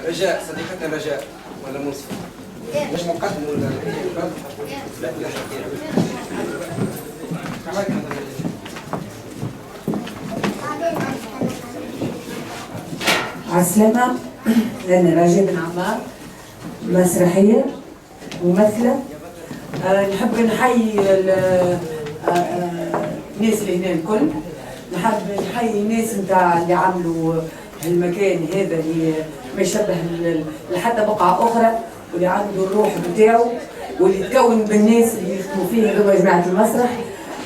رجاء صديقتنا رجاء ولا منصفة مش مقدم ولا لا لا عسلامة. أنا رجاء بن عمار، مسرحية ممثلة. نحب نحيي الناس اللي هنا الكل. نحب نحيي الناس نتاع اللي عملوا المكان هذا اللي ما يشبه لحتى بقعة أخرى، واللي عنده الروح بتاعه واللي تكون بالناس اللي يخدموا فيه هذوما جماعة المسرح.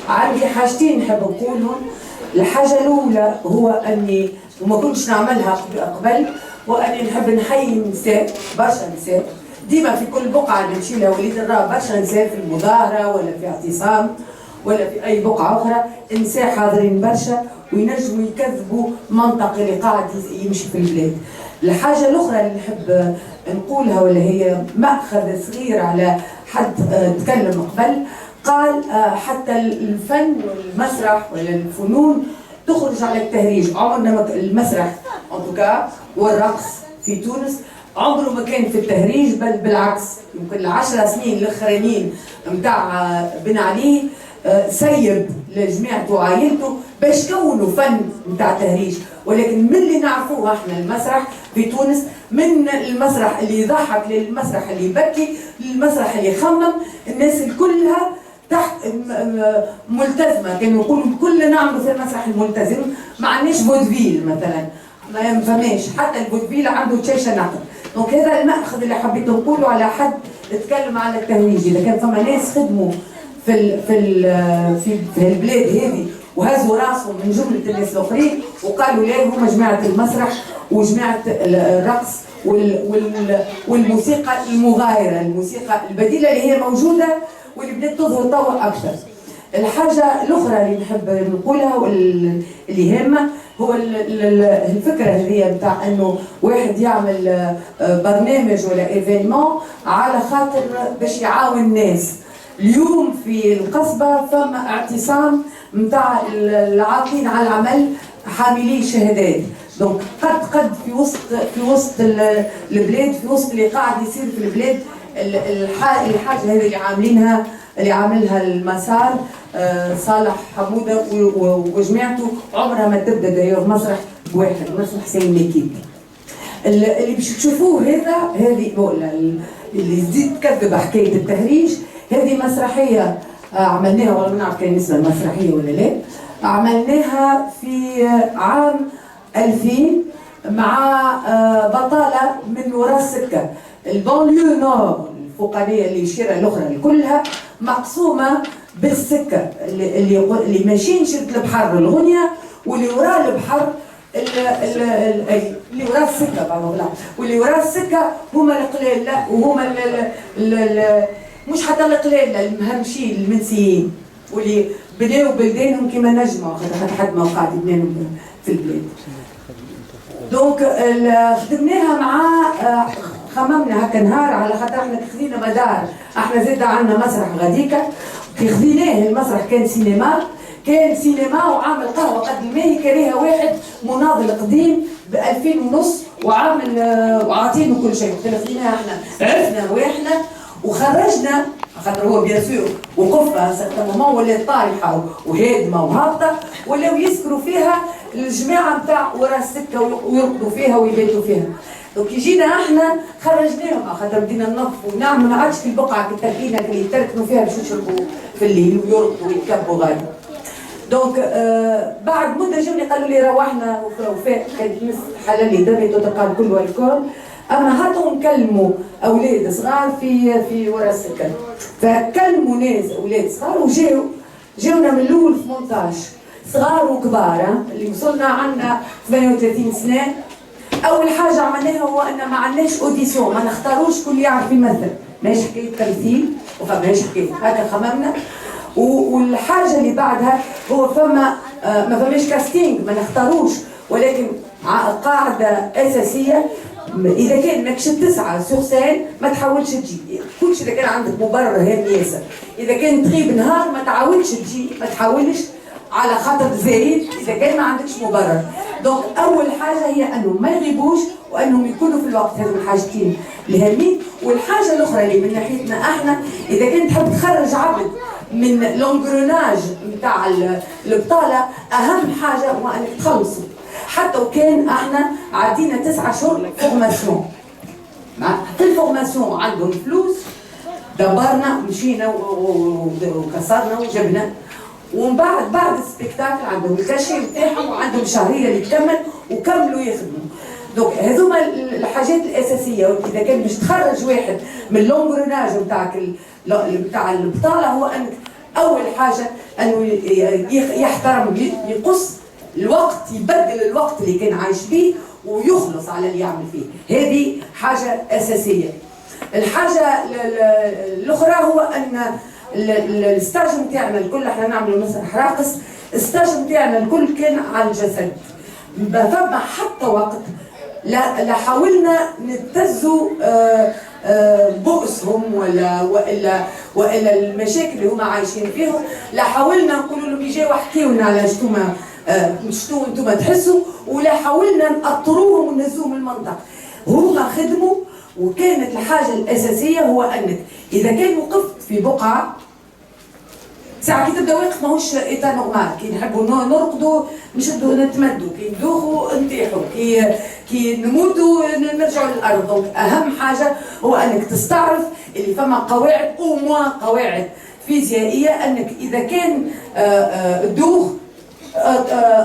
عندي حاجتين نحب نقولهم. الحاجة الأولى هو أني وما كنتش نعملها قبل، وأني نحب نحيي النساء، برشا نساء ديما في كل بقعة نمشي لها وليت نرى برشا نساء في المظاهرة ولا في اعتصام ولا في أي بقعة أخرى، النساء حاضرين برشا وينجموا يكذبوا منطق اللي قاعد يمشي في البلاد. الحاجة الأخرى اللي نحب نقولها ولا هي مأخذ صغير على حد تكلم قبل، قال حتى الفن والمسرح ولا الفنون تخرج على التهريج. عمرنا المسرح انطوكا والرقص في تونس عمره ما كان في التهريج، بل بالعكس. يمكن ال10 سنين الاخرانيين نتاع بن علي سيب لجماعته وعائلته باش كونوا فن نتاع تهريج. ولكن من اللي نعرفوه احنا المسرح في تونس، من المسرح اللي يضحك للمسرح اللي يبكي للمسرح اللي يخمم، الناس كلها تحت ملتزمه. كانوا يقولوا كلنا نعملوا في المسرح الملتزم، ما عندناش فودفيل مثلا، ما فماش حتى الفودفيل عنده تشيشه نقد. دونك هذا المأخذ اللي حبيت نقوله على حد نتكلم على التهريج. اذا كان فما ناس خدموا في البلاد هذه وهزوا راسهم من جمله الناس الاخرين وقالوا لا هما جماعه المسرح وجماعه الرقص والموسيقى المغايره، الموسيقى البديله اللي هي موجوده واللي بدات تظهر توا اكثر. الحاجه الاخرى اللي نحب نقولها واللي هامه هو الفكره هذه بتاع انه واحد يعمل برنامج ولا ايفينمون على خاطر باش يعاون الناس. اليوم في القصبه فما اعتصام نتاع العاطلين على العمل حاملي شهادات. دونك قد في وسط البلاد، في وسط اللي قاعد يصير في البلاد، الحاجه هذه اللي عاملها المسار صالح حموده وجماعته عمرها ما تبدا داير مسرح بواحد، مسرح حسين مكيك. اللي باش تشوفوه هذه اللي تزيد تكذب حكايه التهريج. هذه مسرحيه عملناها، ولا ما نعرف كان اسمها مسرحيه ولا لا، عملناها في عام 2000 مع بطاله من وراء السكه. البانليو نور الفوقانيه اللي الشارع الاخرى كلها مقسومه بالسكه اللي ماشيين شركه البحر الغنيه، واللي وراء البحر اللي وراء السكه واللي وراء السكه هما القلال، لا وهما مش حتى القلال، المهمشين المنسيين واللي بناو بلدانهم كما نجموا حد ما قاعد يبنوا في البلاد. دونك خدمناها مع خممنا هكا نهار على خاطر احنا خذينا مدار، احنا زاد عندنا مسرح غاديكا كي خذيناه. المسرح كان سينما وعامل قهوه قد الماهي كريها واحد مناضل قديم ب2000 وعامل وعاطينه كل شيء. خذيناها احنا عرفنا رواحنا وخرجنا خاطر هو بيان سور وقفها ساعه ما ولات طايحه وهادمه وهابطه، ولاو يسكروا فيها الجماعه نتاع ورا السكه ويرقدوا فيها ويبيتوا فيها. دونك جينا احنا خرجناهم خاطر بدينا ننظفوا ونعملوا، ما عادش في البقعه التركينه اللي يتركنوا فيها باش يشربوا في الليل ويرقدوا ويتكبوا غادي. دونك بعد مده جاوني قالوا لي روحنا وفاء كانت نص حلالي دمت وتقال كله الكل، اما هاتوا نكلموا اولاد صغار في ورا السكن. فكلموا ناس اولاد صغار وجاونا من الاول 18 صغار وكبار اللي وصلنا عندنا 38 سنه. اول حاجه عملناها هو ان ما عندناش اوديسيون، ما نختاروش كل يعرف يمثل، ماهيش حكايه تمثيل وفماش حكايه هكا خممنا. والحاجه اللي بعدها هو ما فماش كاستينج، ما نختاروش، ولكن قاعده اساسيه اذا كان ماكش 9 سور سين ما تحاولش تجي. كلش اذا كان عندك مبرر هام ياسر، اذا كان تغيب نهار ما تعاودش تجي، ما تحاولش على خاطر زايد اذا كان ما عندكش مبرر. دونك اول حاجه هي انهم ما يغيبوش وانهم يكونوا في الوقت. هذو الحاجتين الهامين. والحاجه الاخرى اللي من ناحيتنا احنا، اذا كنت تحب تخرج عبد من لونغروناج نتاع البطاله، اهم حاجه هو انك تخلصوا. حتى وكان احنا عدينا 9 شهور فورماسيون، في الفورماسيون عندهم فلوس، دبرنا مشينا وكسرنا وجبنا، ومن بعد السبيكتاكل عندهم الكاشي نتاعهم وعندهم شهريه اللي تكمل وكملوا يخدموا. دونك هذوما الحاجات الاساسيه. اذا كان باش تخرج واحد من لونغروناج نتاع البطاله، هو انك اول حاجه انه يحترم، يقص الوقت، يبدل الوقت اللي كان عايش فيه ويخلص على اللي يعمل فيه. هذه حاجه اساسيه. الحاجه الاخرى هو ان الستاج نتاعنا الكل، احنا نعملوا مسرح راقص، الستاج نتاعنا الكل كان على الجسد. ما فما حتى وقت لا حاولنا نبتزوا بؤسهم والا المشاكل اللي هما عايشين فيهم. لا حاولنا نقولوا لهم يجيو احكيوا لنا على شنو انتم تحسوا، ولا حاولنا نأطروهم ونهزوهم من المنطق. هما خدموا، وكانت الحاجه الاساسيه هو انك اذا كان وقفت في بقعه ساعة كي تبدا واقف ماهوش ايتا نورمال، كي نحبوا نرقدوا نشدوا نتمدوا، كي ندوخوا نطيحوا، كي نموتوا نرجعوا للارض. دونك اهم حاجه هو انك تستعرف اللي فما قواعد او موان قواعد فيزيائيه، انك اذا كان تدوخ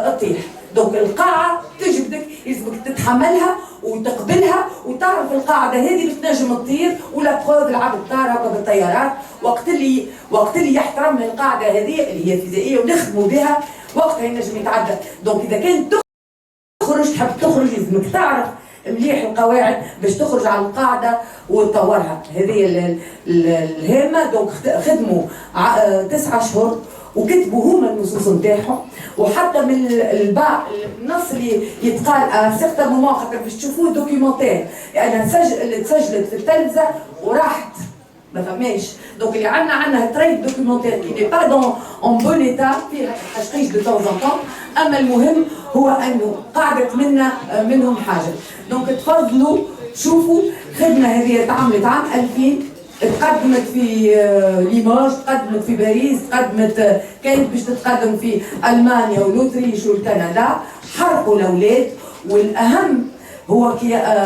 تطيح. دونك القاعه تجبدك، يلزمك تتحملها وتقبلها وتعرف القاعده هذه اللي تنجم تطير. ولا بروف العبد طار هكا بالطيارات، وقت اللي يحترم القاعده هذه اللي هي فيزيائيه ونخدموا بها، وقتها ينجم يتعدى. دونك اذا كان تخرج تحب تخرج، لازمك تعرف مليح القواعد باش تخرج على القاعده وتطورها. هذه الهامه. دونك خدموا 9 شهور وكتبوا هما النصوص نتاعهم. وحتى من النص اللي يتقال سيغتان مومون، خاطر باش تشوفوه دوكيومونتير، يعني تسجلت في التلفزه وراحت ما فماش. دونك اللي عندنا تريد دوكيومونتير كي ني با دون اون بون ايتا، فيها تحقيق دو طون ان طون. اما المهم هو انه قعدت منهم حاجه. دونك تفضلوا شوفوا. خدمه هذه تعملت عام 2000، تقدمت في ليماج، تقدمت في باريس، كانت باش تتقدم في المانيا والاوتريش والكندا. حرقوا الاولاد، والاهم هو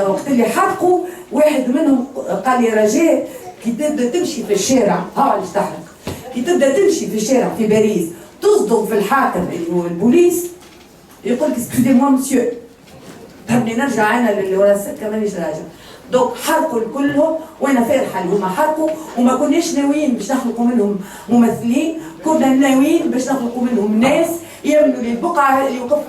وقت اللي حرقوا واحد منهم قال لي رجاء كي تبدا تمشي في الشارع، ها علاش تحرق، كي تبدا تمشي في الشارع في باريس تصدم في الحاكم اللي هو البوليس، يقول لك اسكوزي موا مسيو، تبني نرجع انا اللي ورا السكه مانيش راجع. دونك حرقوا كلهم، وانا فرحه اللي هما حرقوا، وما كناش ناويين باش نخلقوا منهم ممثلين، كنا ناويين باش نخلقوا منهم ناس يعملوا لي البقعه اللي وقف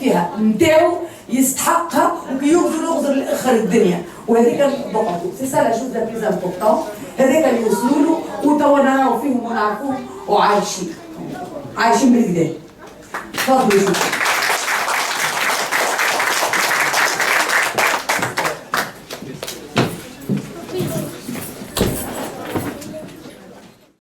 فيها نتاعو يستحقها، وكي يغزر لاخر الدنيا. وهذيك بقعته سي سا لا شوز لا بليز امبورطون، هذاك اللي وصلوا له وتوا نراو فيهم ونعرفوهم وعايشين بالكدا. تفضلوا.